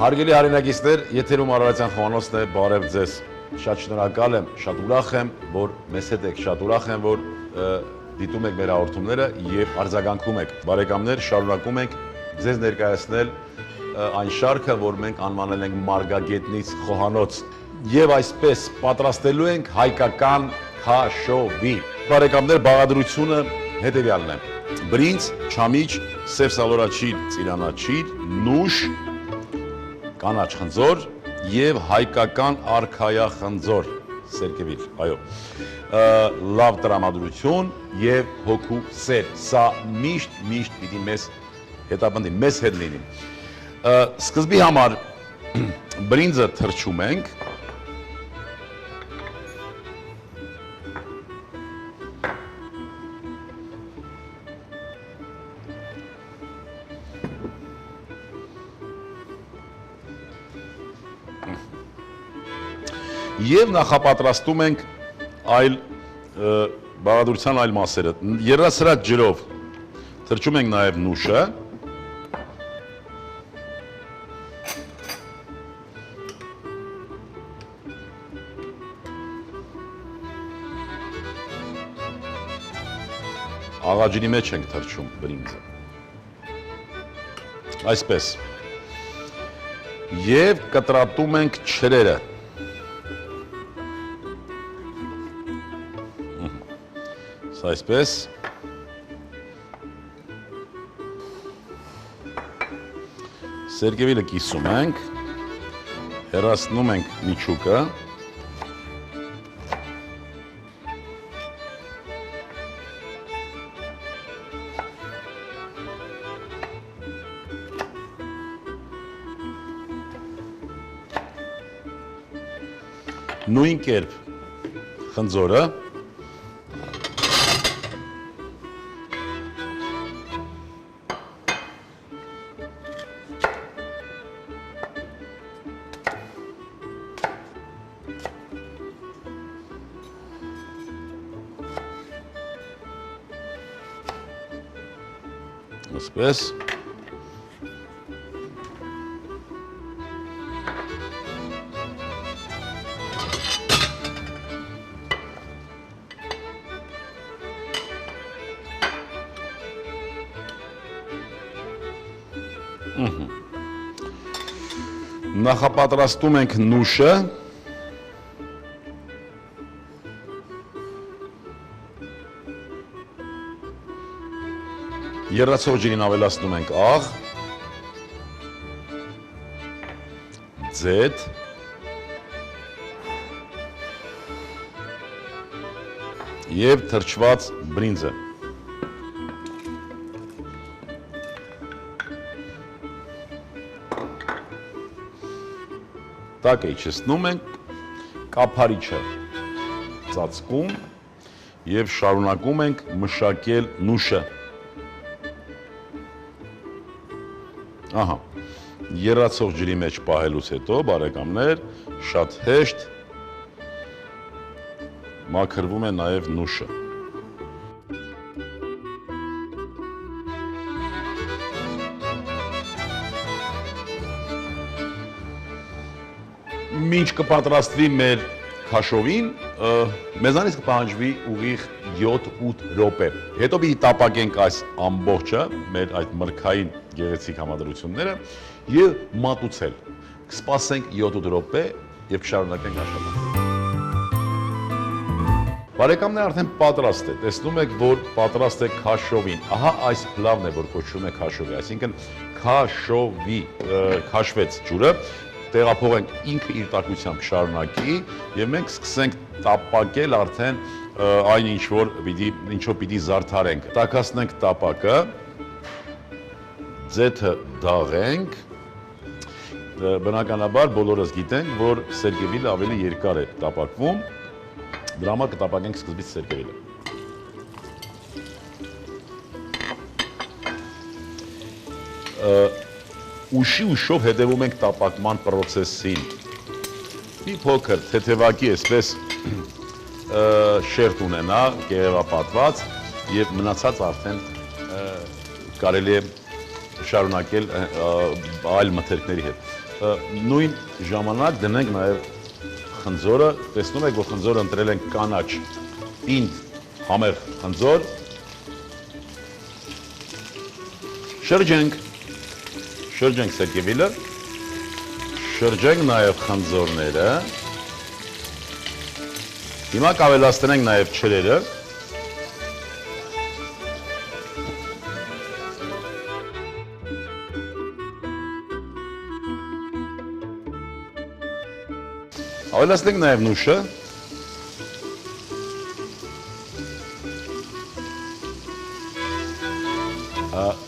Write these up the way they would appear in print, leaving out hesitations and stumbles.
Հարգելի հայրենակիցներ, եթերում Արարատյան Խոհանոցն է, բարև ձեզ։ Շատ շնորհակալ եմ, շատ ուրախ եմ, որ մեզ հետ եք, շատ ուրախ եմ, որ դիտում եք մեր հաղորդումները եւ արձագանքում եք։ Բարեկամներ, շարունակում ենք ձեզ ներկայացնել այն շարքը, որ մենք անվանել ենք Մարգագետնից Խոհանոց։ Եվ այսպես պատրաստելու ենք հայկական քաշովի։ Բարեկամներ, բաղադրությունը հետեւյալն է. բրինձ, չամիչ, սև սալորաչիր, ծիրանաչիր, նուշ, կանաչ խնձոր եւ հայկական արքայախնձոր, սերկևիլ, այո, լավ տրամադրություն եւ հոգու սեր, սա միշտ պիտի մեզ հետապնդի, մեզ հետ լինի։ Սկզբի համար բրինձը թրջում ենք, եւ նախապատրաստում ենք այլ բաղադրության այլ մասերը։ Եռացրած ջրով թրջում ենք նաեւ նուշը։ Աղաջրի մեջ ենք թրջում բրինձը։ Այսպես։ Եվ կտրատում ենք ջրերը։ Այսպես սերկևիլը կիսում ենք, հեռացնում ենք միջուկը, նույն կերպ խնձորը, այսպես, նախապատրաստում ենք նուշը, եռացող ջրին ավելացնում ենք աղ, ձեթ, եւ թրջված բրինձը։ Տակը իջեցնում ենք, կափարիչը ծածկում եւ շարունակում ենք մշակել նուշը։ Ահա, եռացող ջրի մեջ պահելուց հետո, բարեկամներ, շատ հեշտ մաքրվում է նաև նուշը։ Մինչ կպատրաստվի մեր քաշովին, մեզանից կպահանջվի ուղիղ 7-8 րոպե։ Հետո պիտի տապակենք այս ամբողջը, մեր այդ մրգային գեղեցիկ համադրությունները եւ մատուցել։ Կսպասենք 7-8 րոպե եւ կշարունակենք աշխատանքը։ Բարեկամներ, արդեն պատրաստ է։ Տեսնում եք, որ պատրաստ է քաշովին։ Ահա այս փլավն է, որ կոչվում է քաշովի, այսինքն քաշովի, քաշվեց ջուրը, տեղափոխենք ինքը իր տաքությամբ շարունակի եւ մենք սկսենք տապակել արդեն այն ինչով պիտի զարդարենք։ Տաքացնենք տապակը, ձեթը դաղենք, բնականաբար բոլորս գիտենք, որ սերկևիլը ավելի երկար է տապակվում, դրա համար կտապակենք սկզբից սերկևիլը։ Ուշով հետևում ենք տապակման պրոցեսին։ Մի փոքր թեթևակի այսպես շերտ ունենա, կեղևապատված եւ մնացած արդեն կարելի է շարունակել այլ մթերքների հետ։ նույն ժամանակ դնենք նաև խնձորը, տեսնում եք, որ խնձորը ընտրել ենք կանաչ, պինդ, համեղ խնձոր, շրջենք սերկևիլը, շրջենք նաև խնձորները, հիմա կավելացնենք նաև չրերը, ավելացնենք նաև նուշը,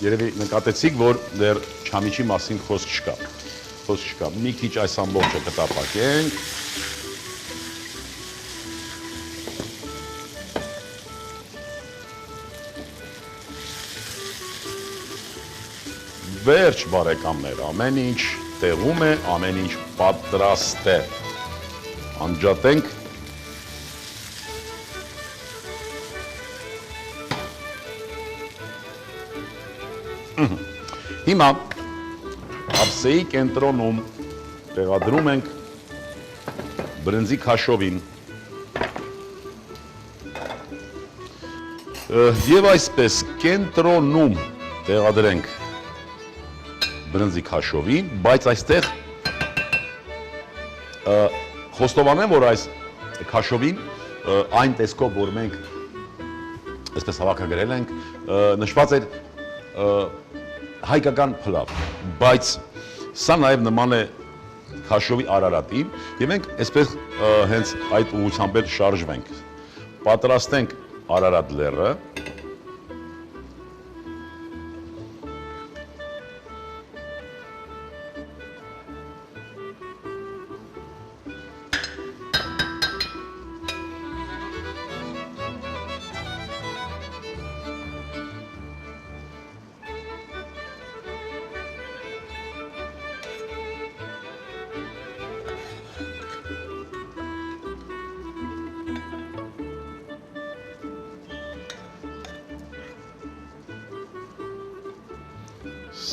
երևի նկատեցիք, որ դեռ չամիչի մասին խոսք չկա, մի քիչ այս ամբողջը կտապակենք, վերջ բարեկամներ, ամեն ինչ տեղում է, ամեն ինչ պատրաստ է, անջատենք, հիմա ափսեի կենտրոնում տեղադրում ենք բրնձի քաշովին եւ այսպես կենտրոնում տեղադրենք բրնձի քաշովին, բայց այստեղ խոստովանեմ, որ այս քաշովին այն տեսքով, որ մենք այսպես հավաքագրել ենք, նշված էր հայկական փլավ, բայց սա նաև նման է քաշովի արարատին եւ մենք այսպես հենց այդ ուղղությամբ էլ շարժվենք, պատրաստենք Արարատ լեռը,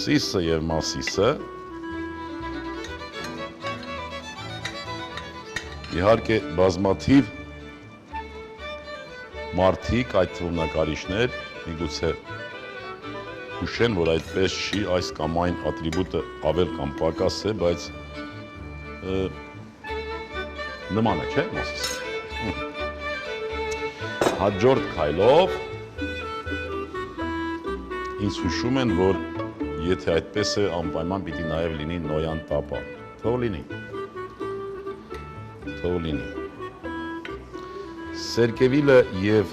Սիսը և մասիսը, իհարկե բազմաթիվ մարդիկ, այդ թվում նկարիչներ, միգուցե հուշեն, որ այդպես չի, այս կամ այն ատրիբուտը ավել կամ պակաս է, բայց նման է, չէ, մասիսը։ Հաջորդ քայլով ինձ հուշում են, որ եթե այդպես է, անպայման պիտի նաև լինի նոյան տապա, թող լինի, սերկևիլը և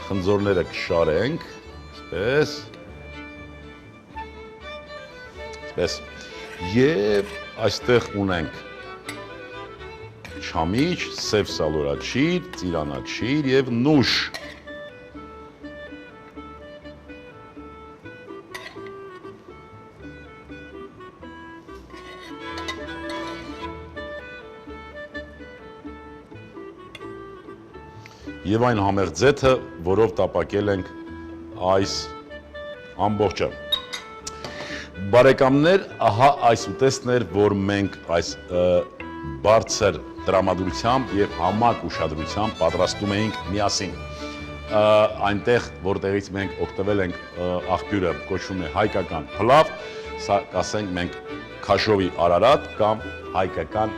խնձորները կշարենք, այսպես, և այստեղ ունենք չամիչ, սև սալորաչիր, ծիրանաչիր և նուշ, և այն համեղ ձեթը, որով տապակել ենք այս ամբողջը։ Բարեկամներ, ահա այս ուտեստն էր, որ մենք այս բարձր տրամադրությամբ և համակ ուշադրությամբ պատրաստում էինք միասին։ Այնտեղ, որտեղից մենք օգտվել ենք աղբյուրը, կոչվում է հայկական փլավ, սա կասենք մենք քաշովի Արարատ կամ հայկական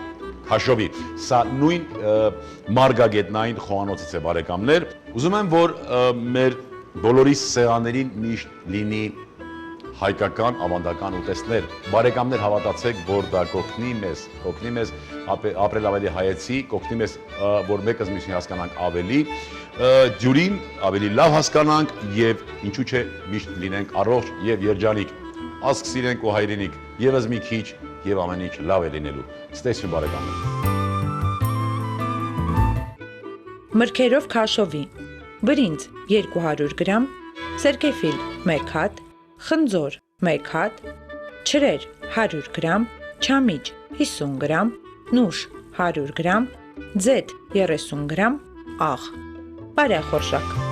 քաշովի, սա նույն մարգագետնային խոհանոցից է բարեկամներ, ուզում եմ, որ մեր բոլորիս սեղաներին միշտ լինի հայկական ավանդական ուտեստներ, բարեկամներ հավատացեք, որ դա կօգնի մեզ ապրել ավելի հայեցի, կօգնի մեզ, որ մեկս մյուսին հասկանանք ավելի, դյուրին ավելի լավ հասկանանք և ինչու չէ միշտ լինենք առողջ և երջանիկ, ազգ սիրենք ու հայրենիք, ևս մի քիչ և ամեն ինչ լավ է լինելու, ստեսություն բարեկամներ։ Մրգերով քաշովի, բրինձ 200 գրամ, սերկևիլ 1 հատ, խնձոր 1 հատ, չրեր 100 գրամ, չամիչ 50 գրամ, նուշ 100 գրամ, ձեթ 30 գրամ, աղ, բարեխորշակ։